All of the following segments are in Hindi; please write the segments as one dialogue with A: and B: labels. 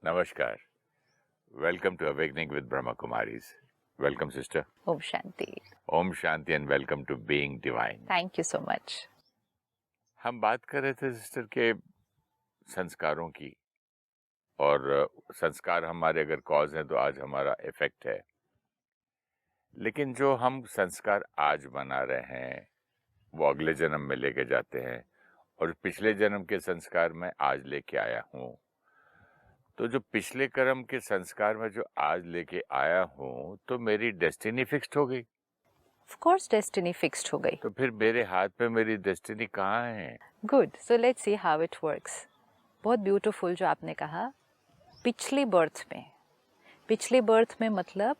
A: Namaskar. Welcome to Awakening with Brahma Kumaris. Welcome, sister.
B: Om Shanti.
A: Om Shanti and welcome to Being Divine.
B: Thank you so much.
A: हम बात कर रहे थे सिस्टर के संस्कारों की, और संस्कार हमारे अगर कॉज हैं तो आज हमारा इफेक्ट है। लेकिन जो हम संस्कार आज बना रहे हैं वो अगले जन्म में लेके जाते हैं, और पिछले जन्म के संस्कार मैं आज लेके आया हूँ। तो जो पिछले कर्म के संस्कार में जो आज लेके आया हूँ, तो मेरी डेस्टिनी फिक्स्ड हो गई।
B: Of course, destiny fixed हो गई.
A: तो फिर मेरे हाथ पे मेरी डेस्टिनी कहाँ है?
B: Good. So let's see how it works. बहुत ब्यूटीफुल जो आपने कहा, पिछली बर्थ में मतलब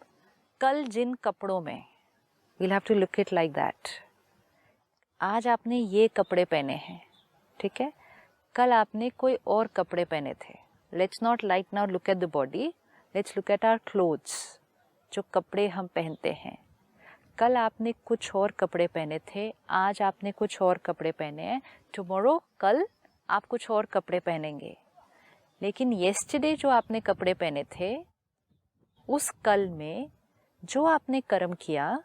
B: कल जिन कपड़ों में, we'll have to look it like that. आज आपने ये कपड़े पहने हैं, ठीक है? कल आपने कोई और कपड़े पहने थे. Let's not right now look at the body. Let's look at our clothes. जो कपड़े हम पहनते हैं. कल आपने कुछ और कपड़े पहने थे, आज आपने कुछ और कपड़े पहने हैं. Tomorrow, कल आप कुछ और कपड़े पहनेंगे. लेकिन yesterday जो आपने कपड़े पहने थे, उस कल में जो आपने कर्म किया,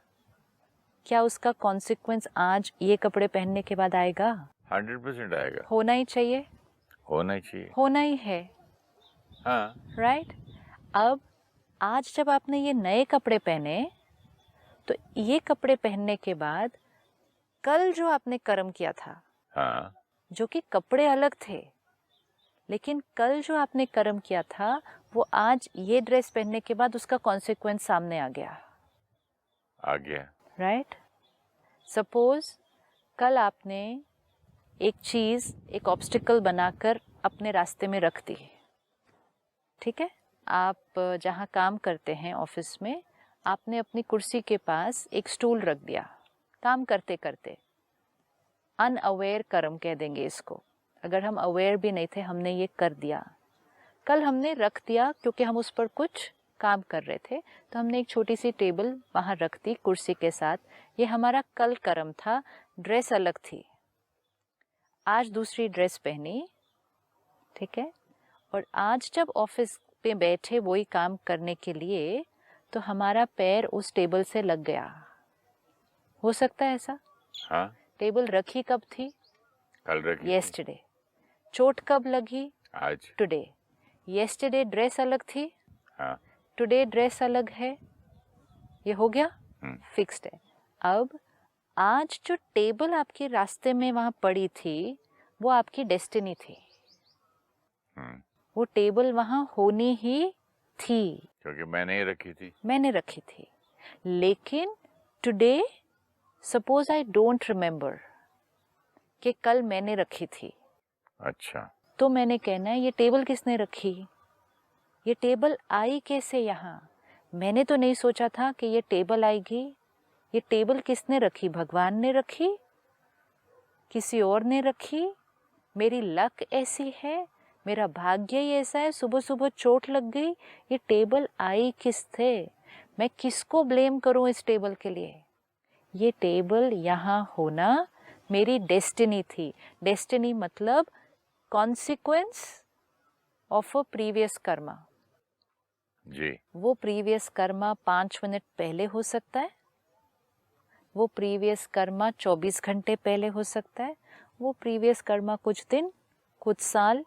B: क्या उसका consequence आज ये कपड़े पहनने के बाद आएगा?
A: 100% आएगा।
B: होना ही चाहिए. होना ही है.
A: हाँ.
B: राइट. अब आज जब आपने ये नए कपड़े पहने, तो ये कपड़े पहनने के बाद कल जो आपने कर्म किया था,
A: हाँ.
B: जो कि कपड़े अलग थे, लेकिन कल जो आपने कर्म किया था वो आज ये ड्रेस पहनने के बाद उसका कॉन्सिक्वेंस सामने आ गया. राइट. सपोज कल आपने एक चीज, एक ऑब्स्टिकल बनाकर अपने रास्ते में रख दी, ठीक है? आप जहाँ काम करते हैं ऑफिस में, आपने अपनी कुर्सी के पास एक स्टूल रख दिया, काम करते करते. अनअवेयर कर्म कह देंगे इसको. अगर हम अवेयर भी नहीं थे, हमने ये कर दिया. कल हमने रख दिया क्योंकि हम उस पर कुछ काम कर रहे थे, तो हमने एक छोटी सी टेबल वहाँ रख दी कुर्सी के साथ. ये हमारा कल कर्म था. ड्रेस अलग थी. आज दूसरी ड्रेस पहनी, ठीक है? और आज जब ऑफिस पे बैठे वही काम करने के लिए, तो हमारा पैर उस टेबल से लग गया. हो सकता है ऐसा?
A: हाँ.
B: टेबल रखी कब थी?
A: कल रखी.
B: येस्टरडे. चोट कब लगी?
A: आज.
B: टुडे. येस्टरडे ड्रेस अलग थी.
A: हाँ.
B: टुडे ड्रेस अलग है. ये हो गया? फिक्स्ड है. अब आज जो टेबल आपके रास्ते में वहां पड़ी थी, वो आपकी डेस्टिनी थी. वो टेबल वहां होनी ही थी
A: क्योंकि मैंने रखी थी.
B: लेकिन today suppose I don't remember कि कल मैंने रखी थी.
A: अच्छा.
B: तो मैंने कहना है, ये टेबल किसने रखी? ये टेबल आई कैसे यहाँ? मैंने तो नहीं सोचा था कि ये टेबल आएगी. ये टेबल किसने रखी? भगवान ने रखी? किसी और ने रखी? मेरी लक ऐसी है, मेरा भाग्य ही ऐसा है, सुबह सुबह चोट लग गई. ये टेबल आई किस थे? मैं किसको ब्लेम करूं इस टेबल के लिए? ये टेबल यहाँ होना मेरी डेस्टिनी थी. डेस्टिनी मतलब consequence of a previous karma.
A: जी.
B: वो प्रीवियस कर्मा 5 मिनट पहले हो सकता है, वो प्रीवियस कर्मा 24 घंटे पहले हो सकता है, वो प्रीवियस कर्मा कुछ दिन, कुछ साल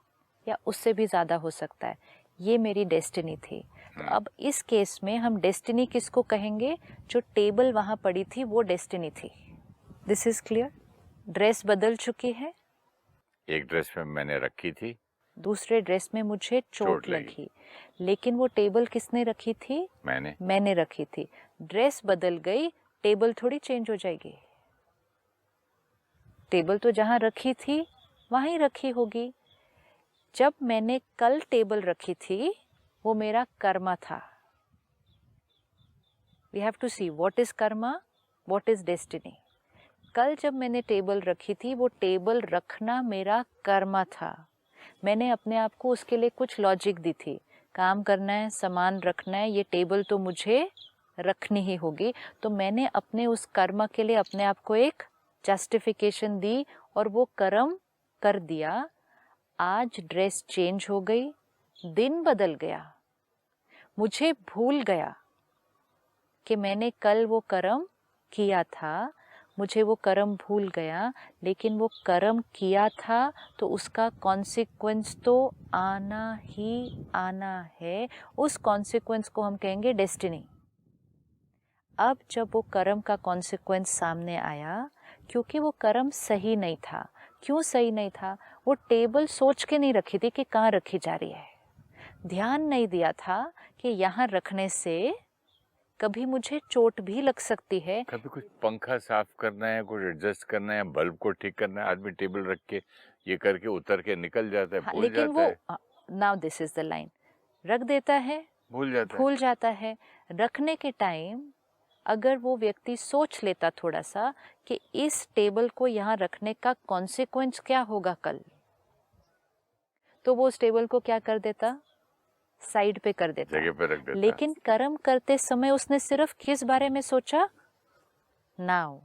B: या उससे भी ज़्यादा हो सकता है. ये मेरी डेस्टिनी थी. तो अब इस केस में हम डेस्टिनी किसको कहेंगे? जो टेबल वहाँ पड़ी थी वो डेस्टिनी थी. This is clear? ड्रेस बदल चुकी है.
A: एक ड्रेस में मैंने रखी थी,
B: दूसरे ड्रेस में मुझे चोट लगी. लेकिन वो टेबल किसने रखी थी? मैंने रखी थी. ड्रेस बदल गई, टेबल थोड़ी चेंज हो जाएगी. टेबल तो जहाँ रखी थी वहीं रखी होगी. जब मैंने कल टेबल रखी थी, वो मेरा कर्मा था. We have to see what is karma, what is destiny. कल जब मैंने टेबल रखी थी, वो टेबल रखना मेरा कर्मा था. मैंने अपने आप को उसके लिए कुछ लॉजिक दी थी. काम करना है, सामान रखना है, ये टेबल तो मुझे रखनी ही होगी. तो मैंने अपने उस कर्म के लिए अपने आप को एक जस्टिफिकेशन दी और वो कर्म कर दिया. आज ड्रेस चेंज हो गई, दिन बदल गया, मुझे भूल गया कि मैंने कल वो कर्म किया था, मुझे वो कर्म भूल गया, लेकिन वो कर्म किया था तो उसका कॉन्सिक्वेंस तो आना ही आना है। उस कॉन्सिक्वेंस को हम कहेंगे डेस्टिनी। अब जब वो कर्म का कॉन्सिक्वेंस सामने आया, क्योंकि वो कर्म सही नहीं था। क्यों सही नहीं था? वो टेबल सोच के नहीं रखी थी कि कहाँ रखी जा रही है, ध्यान नहीं दिया था कि यहाँ रखने से कभी मुझे चोट भी लग सकती है।
A: कभी कुछ पंखा साफ करना है, कुछ एडजस्ट करना है, बल्ब को ठीक करना है, आदमी टेबल रख के ये करके उतर के निकल जाता है,
B: हाँ,
A: भूल
B: लेकिन
A: जाता
B: वो
A: है।
B: Now this is the line, रख देता है, भूल जाता है। रखने के टाइम अगर वो व्यक्ति सोच लेता थोड़ा सा कि इस टेबल को यहाँ रखने का कॉन्सिक्वेंस क्या होगा कल, तो वो उस टेबल को क्या कर देता? साइड पे कर देता,
A: जगह पे रख देता।
B: लेकिन कर्म करते समय उसने सिर्फ किस बारे में सोचा? नाउ,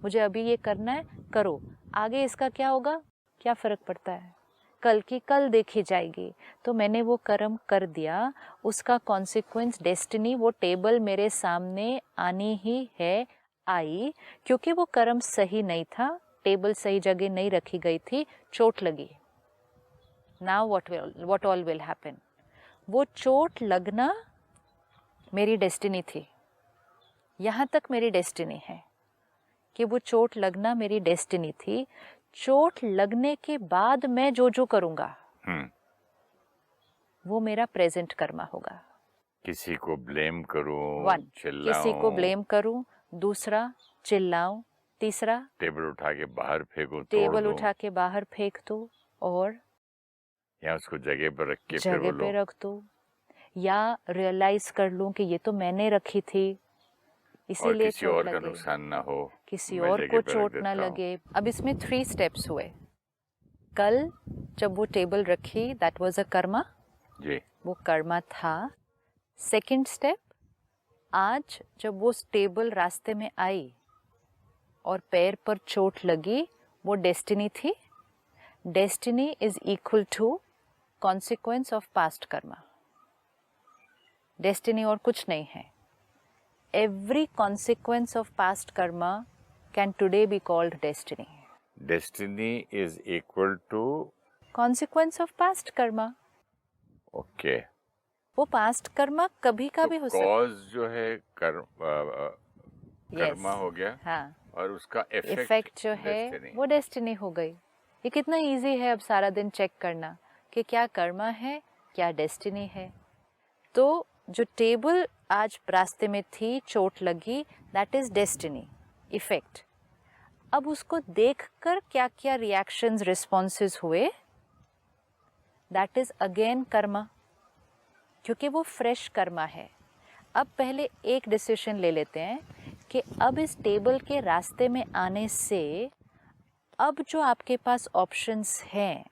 B: मुझे अभी ये करना है, करो, आगे इसका क्या होगा, क्या फर्क पड़ता है, कल की कल देखी जाएगी। तो मैंने वो कर्म कर दिया, उसका कॉन्सिक्वेंस डेस्टिनी, वो टेबल मेरे सामने आनी ही है, आई, क्योंकि वो कर्म सही नहीं था, टेबल सही जगह नहीं रखी गई थी, चोट लगी। Now what all will happen? वो चोट लगना मेरी डेस्टिनी थी, यहाँ तक मेरी डेस्टिनी है कि वो चोट लगना मेरी डेस्टिनी थी। चोट लगने के बाद मैं जो जो करूँगा वो मेरा प्रेजेंट कर्मा होगा।
A: किसी को ब्लेम करूं,
B: वन,
A: चिल्लाऊं,
B: किसी को ब्लेम करूं, दूसरा चिल्लाऊं, तीसरा
A: टेबल उठा के बाहर फेंकूं,
B: टेबल उठा के बाहर फेंक दूं, और
A: या उसको जगह पर रख के फिर
B: जगह पे रख दूं, या रियलाइज कर लूं कि ये तो मैंने रखी थी, इसीलिए
A: किसी
B: चोट
A: और का
B: लगी,
A: नुकसान ना हो,
B: किसी
A: मैं
B: और
A: जगह
B: को
A: पे रख
B: चोट
A: देता
B: ना
A: हूं।
B: लगे। अब इसमें 3 स्टेप्स हुए। कल जब वो टेबल रखी, दैट वाज अ कर्मा
A: जी,
B: वो कर्मा था। सेकंड स्टेप, आज जब वो टेबल रास्ते में आई और पैर पर चोट लगी, वो डेस्टिनी थी। Destiny is equal to consequence of past karma. Destiny और कुछ नहीं है। Every consequence of past karma can today be called destiny.
A: Destiny is equal to
B: consequence of past karma.
A: Okay.
B: वो पास्ट कर्मा कभी का भी हो सकता है।
A: कॉज जो है कर्मा हो गया,
B: हाँ,
A: और उसका
B: इफेक्ट जो है वो डेस्टिनी हो गई। ये कितना इजी है अब सारा दिन चेक करना कि क्या कर्मा है, क्या डेस्टिनी है। तो जो टेबल आज रास्ते में थी, चोट लगी, दैट इज डेस्टिनी, इफेक्ट। अब उसको देखकर क्या क्या रिएक्शंस, रिस्पॉन्सेस हुए, दैट इज अगेन कर्मा, क्योंकि वो फ्रेश कर्मा है। अब पहले एक डिसीजन ले लेते हैं कि अब इस टेबल के रास्ते में आने से अब जो आपके पास ऑप्शंस हैं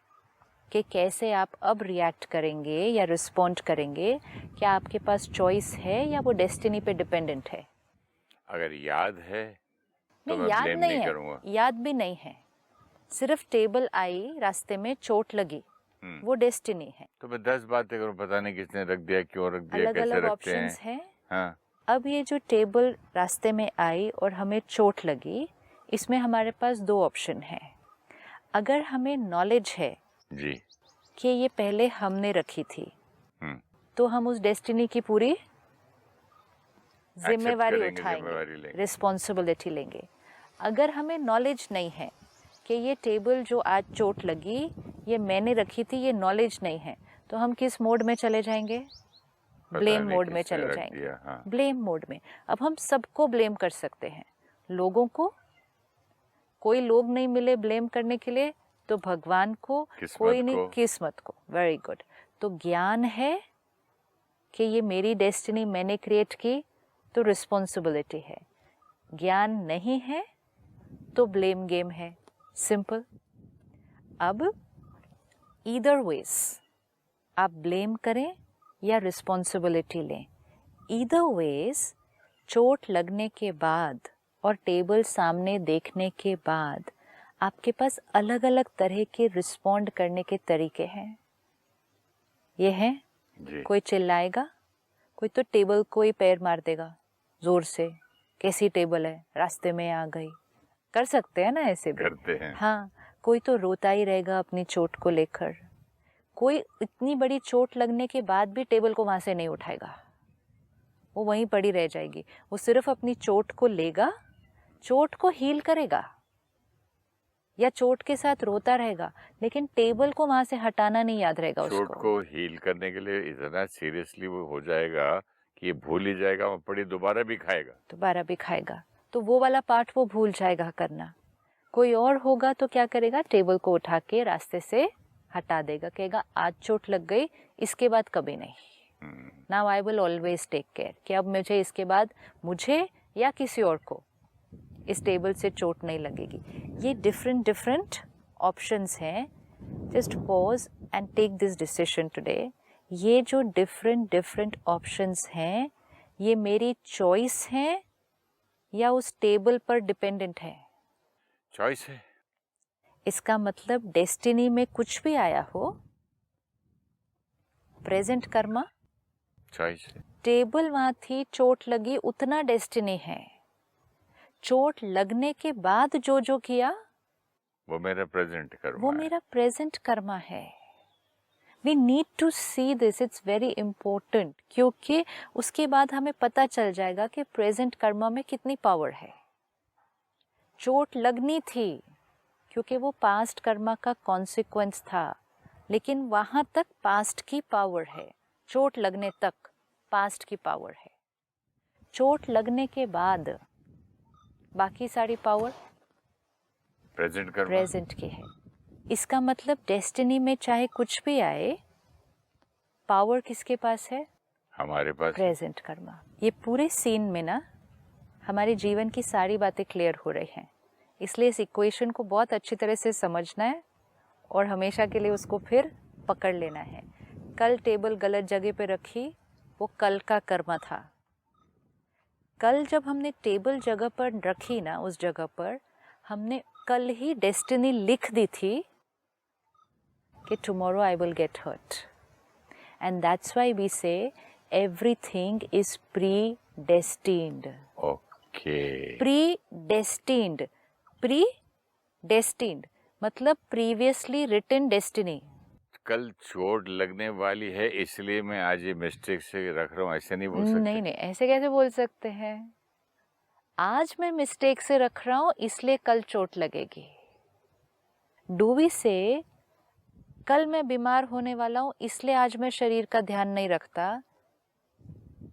B: कि कैसे आप अब रिएक्ट करेंगे या रिस्पॉन्ड करेंगे, क्या आपके पास चॉइस है या वो डेस्टिनी पे डिपेंडेंट है?
A: अगर याद है तो
B: नहीं,
A: मैं
B: याद
A: ब्लेम
B: नहीं है,
A: करूंगा।
B: याद भी नहीं है, सिर्फ टेबल आई, रास्ते में चोट लगी, वो डेस्टिनी है।
A: तो मैं 10 बातें करूं, पता नहीं किसने रख दिया, क्यों रख दिया,
B: अलग
A: कैसे
B: अलग
A: रखते हैं।
B: ऑप्शंस हैं।
A: हाँ,
B: अब ये जो टेबल रास्ते में आई और हमें चोट लगी, इसमें हमारे पास 2 ऑप्शन है। अगर हमें नॉलेज है
A: जी,
B: कि ये पहले हमने रखी थी, तो हम उस डेस्टिनी की पूरी जिम्मेवारी उठाएंगे, रिस्पॉन्सिबिलिटी लेंगे। अगर हमें नॉलेज नहीं है कि ये टेबल जो आज चोट लगी ये मैंने रखी थी, ये नॉलेज नहीं है, तो हम किस मोड में चले जाएंगे? ब्लेम मोड में चले जाएंगे।
A: हाँ।
B: ब्लेम मोड में। अब हम सबको ब्लेम कर सकते हैं, लोगों को, कोई लोग नहीं मिले ब्लेम करने के लिए तो भगवान को, कोई नहीं, किस्मत को। Very good. तो ज्ञान है कि ये मेरी डेस्टिनी मैंने क्रिएट की, तो रिस्पॉन्सिबिलिटी है। ज्ञान नहीं है तो ब्लेम गेम है, सिंपल। अब ईदर वेज आप ब्लेम करें या रिस्पॉन्सिबिलिटी लें, ईदर वेज चोट लगने के बाद और टेबल सामने देखने के बाद आपके पास अलग अलग तरह के रिस्पॉन्ड करने के तरीके हैं। ये है,
A: जी।
B: कोई चिल्लाएगा, कोई तो टेबल को ही पैर मार देगा जोर से, कैसी टेबल है, रास्ते में आ गई, कर सकते हैं ना ऐसे भी।
A: करते हैं।
B: हाँ, कोई तो रोता ही रहेगा अपनी चोट को लेकर, कोई इतनी बड़ी चोट लगने के बाद भी टेबल को वहां से नहीं उठाएगा, वो वहीं पड़ी रह जाएगी। वो सिर्फ अपनी चोट को लेगा, चोट को हील करेगा या चोट के साथ रोता रहेगा, लेकिन टेबल को वहां से हटाना नहीं याद रहेगा उसको।
A: चोट को हील करने के लिए इतना सीरियसली वो हो जाएगा कि ये भूल ही जाएगा, वो पड़ी दोबारा भी खाएगा। तो वो वाला पार्ट वो भूल जाएगा करना। कोई और होगा तो क्या करेगा, टेबल को उठा के रास्ते से हटा देगा, कहेगा आज चोट लग गई, इसके बाद कभी नहीं। Now I will always take care कि अब मुझे इसके बाद मुझे या किसी और को इस टेबल से चोट नहीं लगेगी। ये डिफरेंट ऑप्शंस हैं। Just pause and take this decision today. ये जो डिफरेंट ऑप्शंस हैं, ये मेरी चॉइस है या उस टेबल पर डिपेंडेंट है? चॉइस है।
B: इसका मतलब डेस्टिनी में कुछ भी आया हो, प्रेजेंट कर्मा
A: चॉइस है।
B: टेबल वहां थी, चोट लगी, उतना डेस्टिनी है। चोट लगने के बाद जो जो किया
A: वो मेरा प्रेजेंट कर्मा
B: वो मेरा प्रेजेंट कर्मा है। We need to see this, it's very important, क्योंकि उसके बाद हमें पता चल जाएगा कि प्रेजेंट कर्मा में कितनी पावर है। चोट लगनी थी क्योंकि वो पास्ट कर्मा का कॉन्सिक्वेंस था, लेकिन वहां तक पास्ट की पावर है, चोट लगने तक पास्ट की पावर है। चोट लगने के बाद बाकी सारी पावर प्रेजेंट की है। इसका मतलब डेस्टिनी में चाहे कुछ भी आए, पावर किसके पास है?
A: हमारे पास
B: प्रेजेंट कर्मा। ये पूरे सीन में ना हमारे जीवन की सारी बातें क्लियर हो रही हैं, इसलिए इस इक्वेशन को बहुत अच्छी तरह से समझना है और हमेशा के लिए उसको फिर पकड़ लेना है। कल टेबल गलत जगह पे रखी, वो कल का कर्म था। कल जब हमने टेबल जगह पर रखी ना, उस जगह पर हमने कल ही डेस्टिनी लिख दी थी कि tomorrow I will get hurt, and that's why we say everything is predestined.
A: Okay.
B: Predestined मतलब प्रीवियसली रिटन डेस्टिनी।
A: कल चोट लगने वाली है इसलिए मैं आज ये मिस्टेक से रख रहा हूँ, ऐसे नहीं बोल सकते?
B: नहीं, ऐसे कैसे बोल सकते हैं? आज मैं मिस्टेक से रख रहा हूं इसलिए कल चोट लगेगी। डू वी से कल मैं बीमार होने वाला हूं इसलिए आज मैं शरीर का ध्यान नहीं रखता,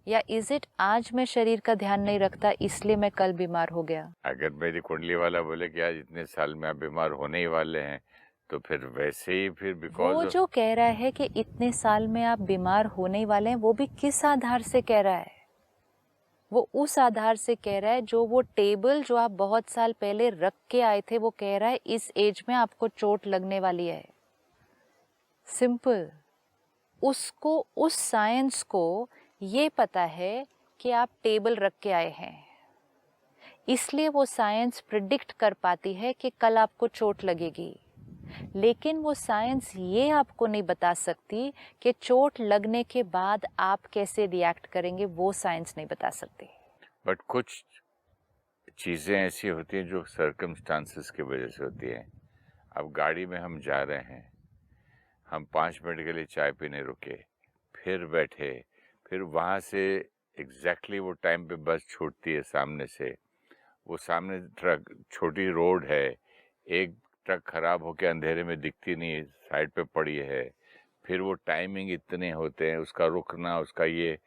B: या इज इट आज मैं शरीर का ध्यान नहीं रखता इसलिए मैं कल बीमार हो गया?
A: अगर मेरी कुंडली वाला बोले कि आज इतने साल में आप बीमार होने ही वाले हैं, तो फिर वैसे ही फिर
B: वो जो कह रहा है कि इतने साल में आप बीमार होने ही वाले हैं, वो भी किस आधार से कह रहा है? वो उस आधार से कह रहा है जो वो टेबल जो आप बहुत साल पहले रख के आए थे, वो कह रहा है इस एज में आपको चोट लगने वाली है। सिंपल। उसको, उस साइंस को ये पता है कि आप टेबल रख के आए हैं, इसलिए वो साइंस प्रिडिक्ट कर पाती है कि कल आपको चोट लगेगी। लेकिन वो साइंस ये आपको नहीं बता सकती कि चोट लगने के बाद आप कैसे रिएक्ट करेंगे, वो साइंस नहीं बता सकती।
A: बट कुछ चीज़ें ऐसी होती हैं जो सर्कमस्टांसेस की वजह से होती हैं। अब गाड़ी में हम जा रहे हैं, हम 5 मिनट के लिए चाय पीने रुके, फिर बैठे, फिर वहाँ से एग्जैक्टली वो टाइम पे बस छूटती है सामने से, वो सामने ट्रक, छोटी रोड है, एक ट्रक खराब होकर अंधेरे में दिखती नहीं, साइड पे पड़ी है, फिर वो टाइमिंग इतने होते हैं, उसका रुकना, उसका ये,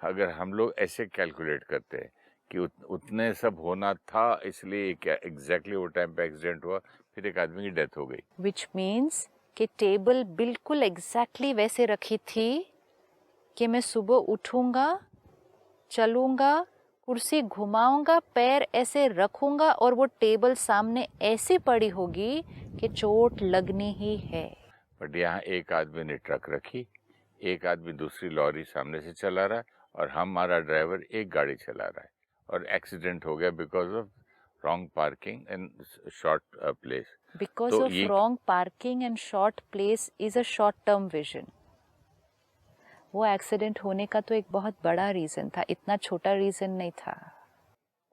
A: अगर हम लोग ऐसे कैलकुलेट करते हैं कि उतने सब होना था इसलिए क्या एग्जैक्टली वो टाइम पे एक्सीडेंट हुआ, फिर एक आदमी की डेथ हो गई।
B: विच मीन्स कि टेबल बिल्कुल एग्जैक्टली वैसे रखी थी कि मैं सुबह उठूंगा, चलूंगा, कुर्सी घुमाऊंगा, पैर ऐसे रखूंगा और वो टेबल सामने ऐसी पड़ी होगी कि चोट लगनी ही है।
A: बट यहाँ एक आदमी ने ट्रक रखी, एक आदमी दूसरी लॉरी सामने से चला रहा है और हमारा ड्राइवर एक गाड़ी चला रहा है और एक्सीडेंट हो गया because of wrong parking and short place.
B: Because of wrong parking and short place is a short term vision. वो एक्सीडेंट होने का तो एक बहुत बड़ा रीजन था, इतना छोटा रीजन नहीं था।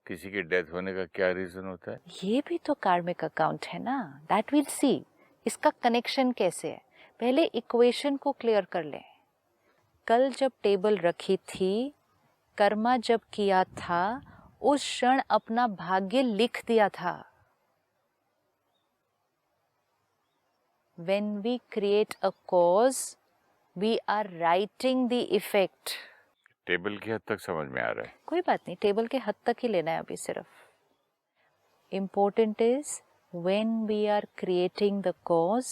A: किसी की डेथ होने का क्या रीजन होता है?
B: ये भी तो कार्मिक अकाउंट है ना, दैट विल सी। इसका कनेक्शन कैसे है, पहले इक्वेशन को क्लियर कर लें। कल जब टेबल रखी थी, कर्मा जब किया था, उस क्षण अपना भाग्य लिख दिया था। When we create a cause, we are writing the effect.
A: Table की हद तक समझ में आ रहा है।
B: कोई बात नहीं, टेबल के हद तक ही लेना है अभी सिर्फ। Important is when we are creating the cause,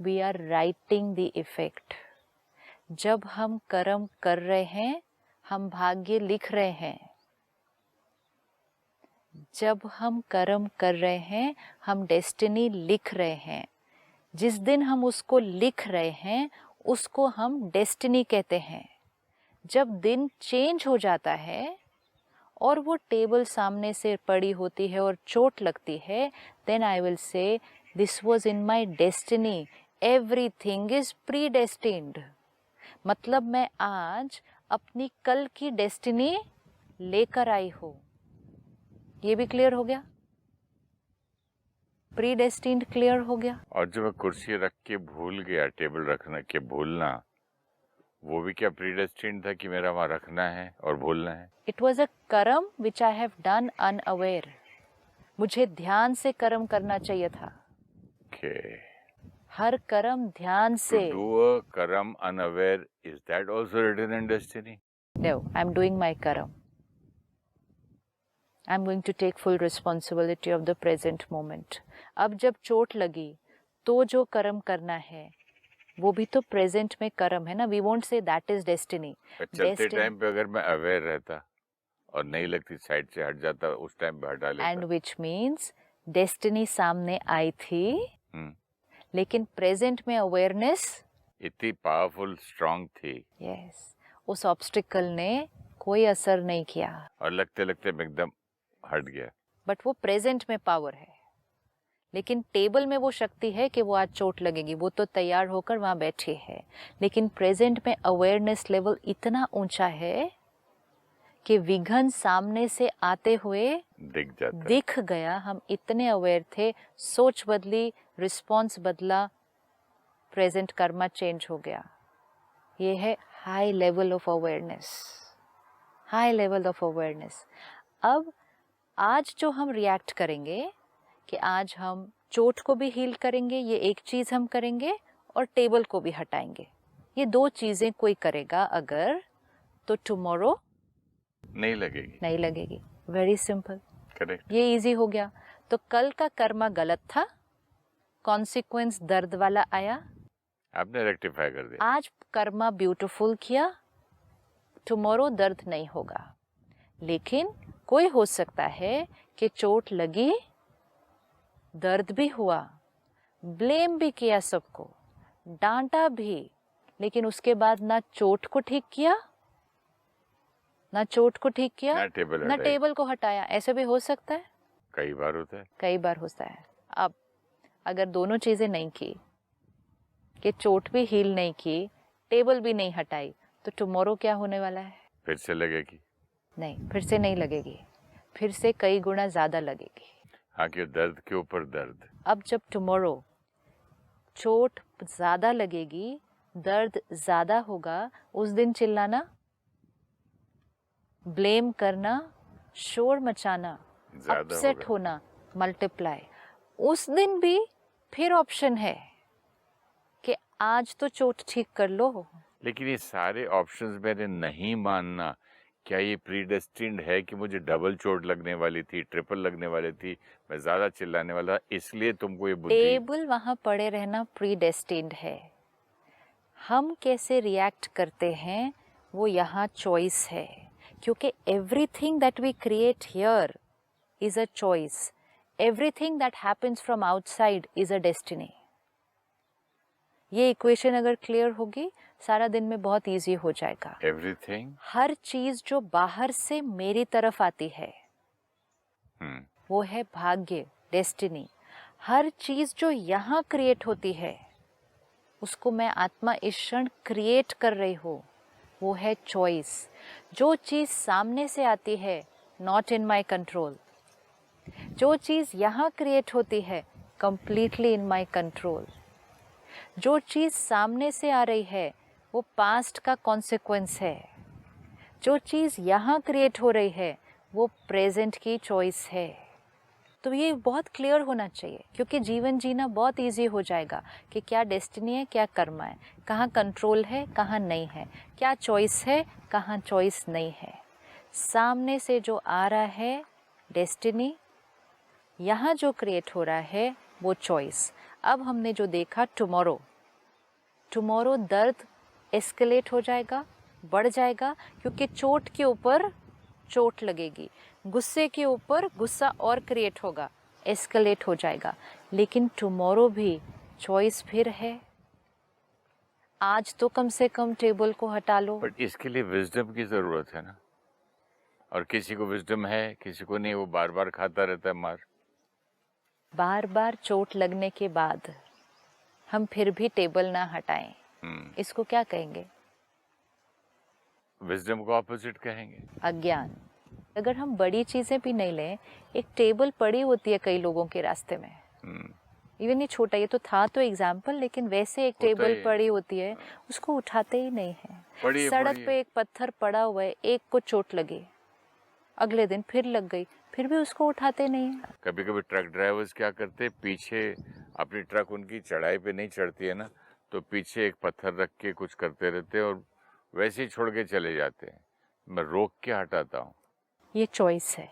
B: we are writing the effect. जब हम कर्म कर रहे हैं, हम भाग्य लिख रहे हैं। जब हम कर्म कर रहे हैं, हम डेस्टिनी लिख रहे हैं। जिस दिन हम उसको लिख रहे हैं, उसको हम डेस्टिनी कहते हैं। जब दिन चेंज हो जाता है और वो टेबल सामने से पड़ी होती है और चोट लगती है, then I will say this was in my destiny, everything is predestined. मतलब मैं आज अपनी कल की डेस्टिनी लेकर आई हूँ। ये भी क्लियर हो गया, प्री डेस्टिन्ड क्लियर हो गया।
A: और जब मैं कुर्सी रख के भूल गया, टेबल रखना के भूलना, वो भी क्या प्री डेस्टिन्ड था कि मेरा वहां रखना है और भूलना है?
B: इट वॉज अ कर्म विच आई हैव डन अनअवेयर। मुझे ध्यान से कर्म करना चाहिए था।
A: Okay.
B: हर कर्म ध्यान से।
A: To do a karam unaware, is that also written in destiny?
B: No, I'm doing my karam. I'm going to take full responsibility of the present moment. अब जब चोट लगी तो जो कर्म करना है वो भी तो प्रेजेंट में कर्म है ना। We won't say that is destiny.
A: चलते टाइम पे अगर मैं अवेयर रहता और नहीं लगती, साइड से हट जाता, उस टाइम पे हटा लेता।
B: And which means डेस्टिनी सामने आई थी, लेकिन प्रेजेंट में अवेयरनेस
A: इतनी पावरफुल स्ट्रांग थी।
B: यस, उस ऑब्स्टिकल ने कोई असर नहीं किया
A: और लगते लगते एकदम हट गया।
B: बट वो प्रेजेंट में पावर है। लेकिन टेबल में वो शक्ति है कि वो आज चोट लगेगी, वो तो तैयार होकर वहां बैठी है। लेकिन प्रेजेंट में अवेयरनेस लेवल इतना ऊंचा है कि विघन सामने से आते हुए दिख गया। हम इतने अवेयर थे, सोच बदली, रिस्पॉन्स बदला, प्रेजेंट कर्मा चेंज हो गया। ये है high level of awareness, high level of awareness. अब आज जो हम रिएक्ट करेंगे कि आज हम चोट को भी हील करेंगे, ये एक चीज हम करेंगे, और टेबल को भी हटाएंगे। ये दो चीजें कोई करेगा अगर, तो टुमारो
A: नहीं लगेगी,
B: नहीं लगेगी। Very simple,
A: correct.
B: ये इजी हो गया। तो कल का कर्मा गलत था, कॉन्सिक्वेंस दर्द वाला आया,
A: आपने रेक्टिफाई कर दिया।
B: आज कर्मा ब्यूटीफुल किया, टुमारो दर्द नहीं होगा। लेकिन कोई हो सकता है कि चोट लगी, दर्द भी हुआ, ब्लेम भी किया सबको, डांटा भी, लेकिन उसके बाद ना चोट को ठीक किया, ना चोट को ठीक किया, ना टेबल को हटाया। ऐसे भी हो सकता है,
A: कई बार होता है,
B: कई बार होता है। अब अगर दोनों चीजें नहीं की, कि चोट भी हील नहीं की, टेबल भी नहीं हटाई, तो टुमारो क्या होने वाला है?
A: फिर से लगेगी?
B: नहीं, फिर से नहीं लगेगी, फिर से कई गुना ज्यादा लगेगी।
A: हाँ, कि दर्द के ऊपर दर्द।
B: अब जब टुमारो चोट ज्यादा लगेगी, दर्द ज्यादा होगा, उस दिन चिल्लाना, ब्लेम करना, शोर मचाना, अपसेट होना, मल्टीप्लाई, उस दिन भी फिर ऑप्शन है कि आज तो चोट ठीक कर लो।
A: लेकिन ये सारे ऑप्शंस मैंने नहीं मानना, क्या ये प्रीडेस्टिन्ड है कि मुझे डबल चोट लगने वाली थी, ट्रिपल लगने वाली थी, मैं ज्यादा चिल्लाने वाला, इसलिए तुमको ये बुद्धि?
B: टेबल वहां पड़े रहना प्रीडेस्टिन्ड है। हम कैसे रिएक्ट करते हैं वो यहाँ चॉइस है, क्योंकि everything that we create here is a choice, everything that happens from outside is a destiny. ये इक्वेशन अगर क्लियर होगी, सारा दिन में बहुत इजी हो जाएगा।
A: एवरीथिंग,
B: हर चीज जो बाहर से मेरी तरफ आती है वो है भाग्य, डेस्टिनी। हर चीज जो यहाँ क्रिएट होती है उसको मैं आत्मा इस क्षण क्रिएट कर रही हूँ, वो है चॉइस। जो चीज़ सामने से आती है, नॉट इन माई कंट्रोल। जो चीज़ यहाँ क्रिएट होती है, कंप्लीटली इन माई कंट्रोल। जो चीज़ सामने से आ रही है वो पास्ट का कॉन्सिक्वेंस है। जो चीज़ यहाँ क्रिएट हो रही है वो प्रेजेंट की चॉइस है। तो ये बहुत क्लियर होना चाहिए, क्योंकि जीवन जीना बहुत इजी हो जाएगा कि क्या डेस्टिनी है, क्या कर्म है, कहाँ कंट्रोल है, कहाँ नहीं है, क्या चॉइस है, कहाँ चॉइस नहीं है। सामने से जो आ रहा है डेस्टिनी, यहाँ जो क्रिएट हो रहा है वो चॉइस। अब हमने जो देखा टुमारो दर्द एस्केलेट हो जाएगा, बढ़ जाएगा, क्योंकि चोट के ऊपर चोट लगेगी, गुस्से के ऊपर गुस्सा और क्रिएट होगा, एस्केलेट हो जाएगा। लेकिन टुमारो भी चॉइस फिर है। आज तो कम से कम टेबल को हटा लो।
A: बट इसके लिए विजडम की जरूरत है ना, और किसी को विजडम है, किसी को नहीं, वो बार बार खाता रहता है मार।
B: बार बार चोट लगने के बाद हम फिर भी टेबल ना हटाएं, इसको क्या कहेंगे?
A: विजडम को ऑपोजिट कहेंगे,
B: अज्ञान। अगर हम बड़ी चीजें भी नहीं लें, एक टेबल पड़ी होती है कई लोगों के रास्ते में, इवन ये छोटा, ये तो था तो एग्जाम्पल, लेकिन वैसे एक टेबल पड़ी होती है, उसको उठाते ही नहीं है। सड़क पे एक पत्थर पड़ा हुआ है, एक को चोट लगी, अगले दिन फिर लग गई, फिर भी उसको उठाते नहीं है।
A: कभी कभी ट्रक ड्राइवर्स क्या करते, पीछे अपनी ट्रक उनकी चढ़ाई पे नहीं चढ़ती है ना, तो पीछे एक पत्थर रख के कुछ करते रहते और वैसे ही छोड़ के चले जाते हैं। मैं रोक के हटाता हूँ।
B: ये चॉइस है,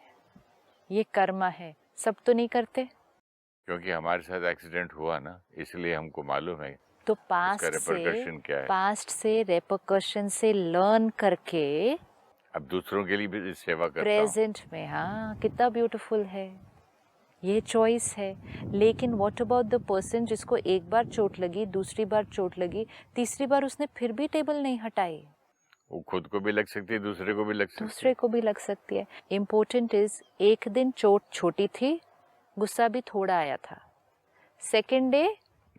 B: ये कर्मा है। सब तो नहीं करते,
A: क्योंकि हमारे साथ एक्सीडेंट हुआ ना, इसलिए हमको मालूम है
B: तो पास्ट से रेपरकशन से लर्न करके
A: अब दूसरों के लिए भी सेवा करता हूँ
B: प्रेजेंट में। हाँ, कितना ब्यूटीफुल है, ये चॉइस है। लेकिन व्हाट अबाउट द पर्सन जिसको एक बार चोट लगी, दूसरी बार चोट लगी, तीसरी बार उसने फिर भी टेबल नहीं हटाई?
A: वो खुद को भी लग सकती है, दूसरे को भी लग सकती है।
B: इम्पोर्टेंट इज, एक दिन चोट छोटी थी, गुस्सा भी थोड़ा आया था, सेकेंड डे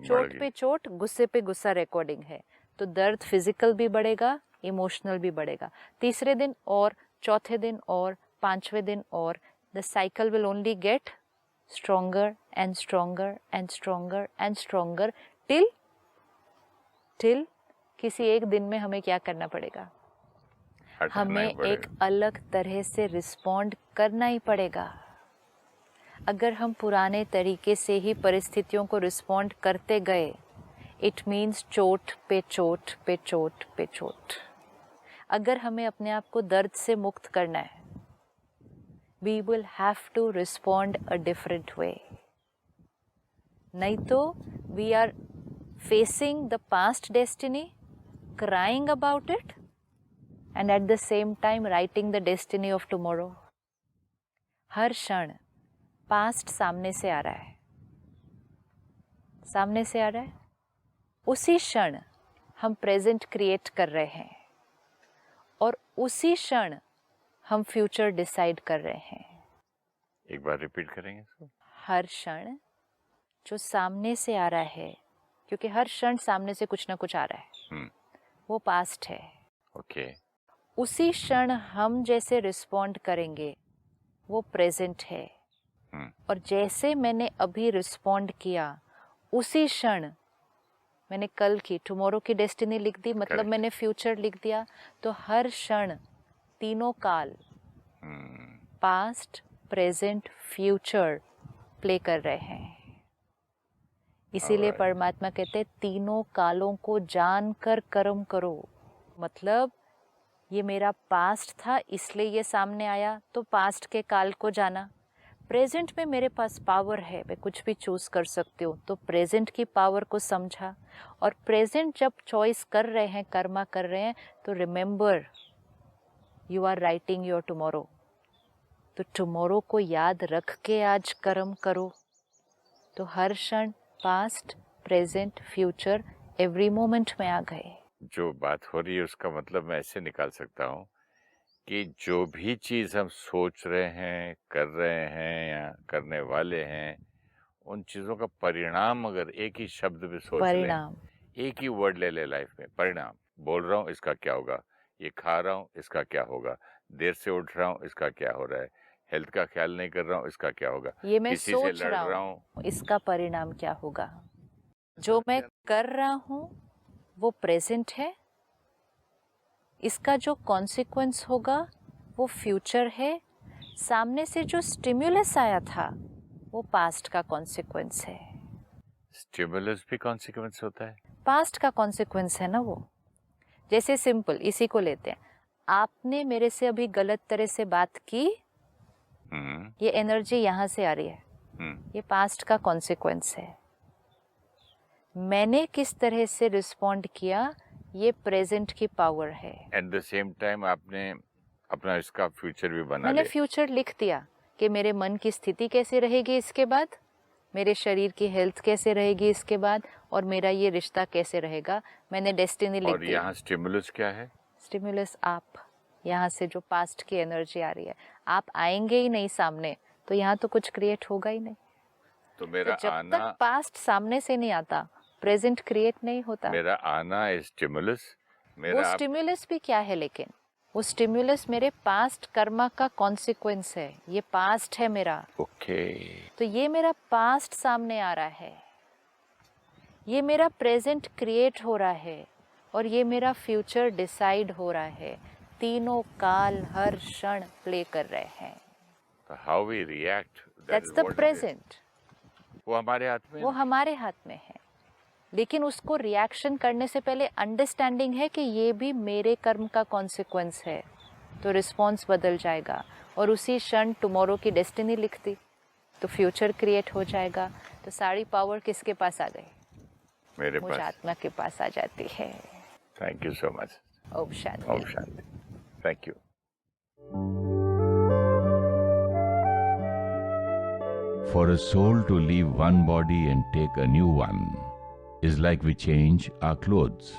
B: चोट पे चोट, गुस्से पे गुस्सा रिकॉर्डिंग है, तो दर्द फिजिकल भी बढ़ेगा, इमोशनल भी बढ़ेगा। तीसरे दिन और, चौथे दिन और, पांचवें दिन और, the cycle will only get stronger and stronger and stronger and stronger till किसी एक दिन में हमें क्या करना पड़ेगा? हमें एक अलग तरह से रिस्पॉन्ड करना ही पड़ेगा। अगर हम पुराने तरीके से ही परिस्थितियों को रिस्पॉन्ड करते गए, इट मीन्स चोट पे चोट पे चोट पे चोट। अगर हमें अपने आप को दर्द से मुक्त करना है, we will have to respond a different way. नहीं तो we are facing the past destiny, crying about it, and at the same time writing the destiny of tomorrow. हर क्षण पास्ट सामने से आ रहा है, सामने से आ रहा है, उसी क्षण हम प्रेजेंट क्रिएट कर रहे हैं और उसी क्षण हम फ्यूचर डिसाइड कर रहे हैं।
A: एक बार रिपीट करेंगे इसको।
B: हर क्षण जो सामने से आ रहा है, क्योंकि हर क्षण सामने से कुछ ना कुछ आ रहा है, वो पास्ट है।
A: ओके।
B: उसी क्षण हम जैसे रिस्पॉन्ड करेंगे वो प्रेजेंट है। और जैसे मैंने अभी रिस्पॉन्ड किया, उसी क्षण मैंने कल की, टुमारो की डेस्टिनी लिख दी, मतलब मैंने फ्यूचर लिख दिया। तो हर क्षण तीनों काल, पास्ट, प्रेजेंट, फ्यूचर प्ले कर रहे हैं। इसीलिए परमात्मा कहते हैं तीनों कालों को जानकर कर्म करो। मतलब ये मेरा पास्ट था इसलिए ये सामने आया, तो पास्ट के काल को जाना। प्रेजेंट में मेरे पास पावर है, मैं कुछ भी चूज कर सकती हूँ, तो प्रेजेंट की पावर को समझा। और प्रेजेंट जब चॉइस कर रहे हैं, कर्मा कर रहे हैं, तो remember you are writing your tomorrow. तो टुमारो को याद रख के आज कर्म करो। तो हर क्षण past, present, future every moment में आ गए।
A: जो बात हो रही है उसका मतलब मैं ऐसे निकाल सकता हूँ कि जो भी चीज हम सोच रहे हैं, कर रहे हैं या करने वाले हैं, उन चीजों का परिणाम अगर एक ही शब्द में सोच लें, एक ही वर्ड ले ले लाइफ में, परिणाम बोल रहा हूँ, इसका क्या होगा, ये खा रहा हूँ, इसका क्या होगा, देर से उठ रहा हूँ, इसका क्या हो रहा है, हेल्थ का ख्याल नहीं कर रहा हूँ, इसका क्या होगा,
B: ये मैं
A: किसी से
B: सोच
A: लड़
B: रहा
A: रहा
B: हूँ,
A: हूँ,
B: इसका परिणाम क्या होगा। जो मैं कर रहा हूँ वो प्रेजेंट है, इसका जो कॉन्सिक्वेंस होगा वो फ्यूचर है, सामने से जो स्टिम्युलस आया था वो पास्ट का कॉन्सिक्वेंस है।
A: स्टिमुलस भी कॉन्सिक्वेंस होता है?
B: पास्ट का कॉन्सिक्वेंस है ना वो। जैसे सिंपल इसी को लेते हैं, आपने मेरे से अभी गलत तरह से बात की, ये एनर्जी यहाँ से आ रही है, ये पास्ट का कॉन्सिक्वेंस है। मैंने किस तरह से रिस्पॉन्ड किया ये प्रेजेंट की पावर है।
A: एट द सेम टाइम आपने अपना इसका फ्यूचर भी बना
B: मैंने
A: लिया।
B: फ्यूचर लिख दिया कि मेरे मन की स्थिति कैसे रहेगी इसके बाद, मेरे शरीर की हेल्थ कैसे रहेगी इसके बाद, और मेरा ये रिश्ता कैसे रहेगा। मैंने डेस्टिनी लिख दी।
A: और यहाँ स्टिमुलस क्या है?
B: स्टिमुलस आप, यहाँ से जो पास्ट की एनर्जी आ रही है, आप आएंगे ही नहीं सामने तो यहाँ तो कुछ क्रिएट होगा ही नहीं।
A: तो मेरा
B: तो जब
A: आना,
B: तक पास्ट सामने से नहीं आता प्रेजेंट क्रिएट नहीं होता।
A: मेरा आना है स्टिमुलस,
B: वो स्टिमुलस भी क्या है, लेकिन वो स्टिमुलस मेरे पास्ट कर्मा का कॉन्सिक्वेंस है, ये पास्ट है मेरा।
A: ओके।
B: तो ये मेरा पास्ट सामने आ रहा है, ये मेरा प्रेजेंट क्रिएट हो रहा है, और ये मेरा फ्यूचर डिसाइड हो रहा है। तीनों काल हर क्षण प्ले कर रहे हैं।
A: How we react,
B: that's the present.
A: वो हमारे हाथ में,
B: वो हमारे हाथ में है, लेकिन उसको रिएक्शन करने से पहले अंडरस्टैंडिंग है कि ये भी मेरे कर्म का कॉन्सिक्वेंस है, तो रिस्पॉन्स बदल जाएगा। और उसी क्षण टुमारो की डेस्टिनी लिख दी तो फ्यूचर क्रिएट हो जाएगा। तो सारी पावर किसके पास आ गई?
A: मेरे
B: मुझे
A: पास।
B: आत्मा के पास आ जाती है।
A: Thank you so much.
B: Om Shanti.
A: Om Shanti. Thank you.
C: For a soul to leave one body and take a new one is like we change our clothes.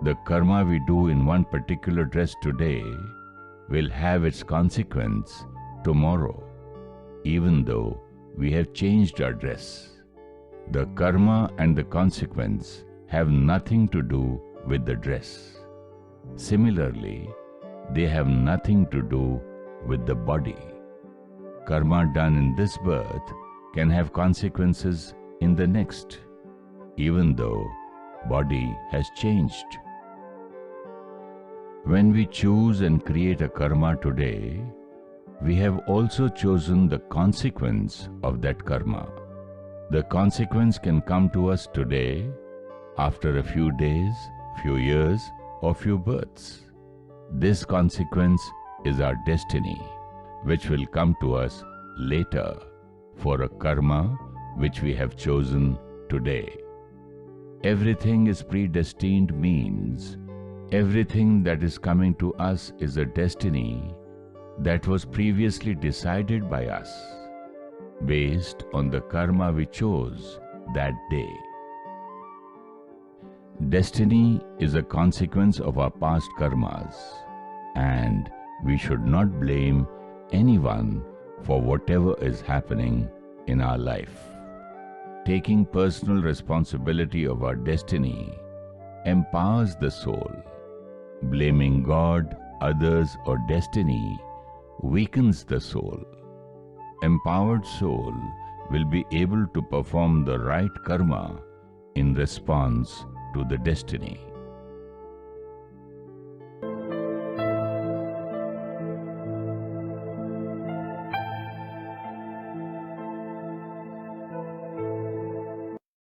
C: The karma we do in one particular dress today will have its consequence tomorrow, even though we have changed our dress. The karma and the consequence have nothing to do with the dress. Similarly, they have nothing to do with the body. Karma done in this birth can have consequences in the next, even though body has changed. When we choose and create a karma today, we have also chosen the consequence of that karma. The consequence can come to us today, after a few days, few years, or few births. This consequence is our destiny, which will come to us later for a karma which we have chosen today. Everything is predestined means everything that is coming to us is a destiny that was previously decided by us based on the karma we chose that day. Destiny is a consequence of our past karmas, and we should not blame anyone for whatever is happening in our life. Taking personal responsibility of our destiny empowers the soul. Blaming God, others, or destiny weakens the soul. Empowered soul will be able to perform the right karma in response to the destiny.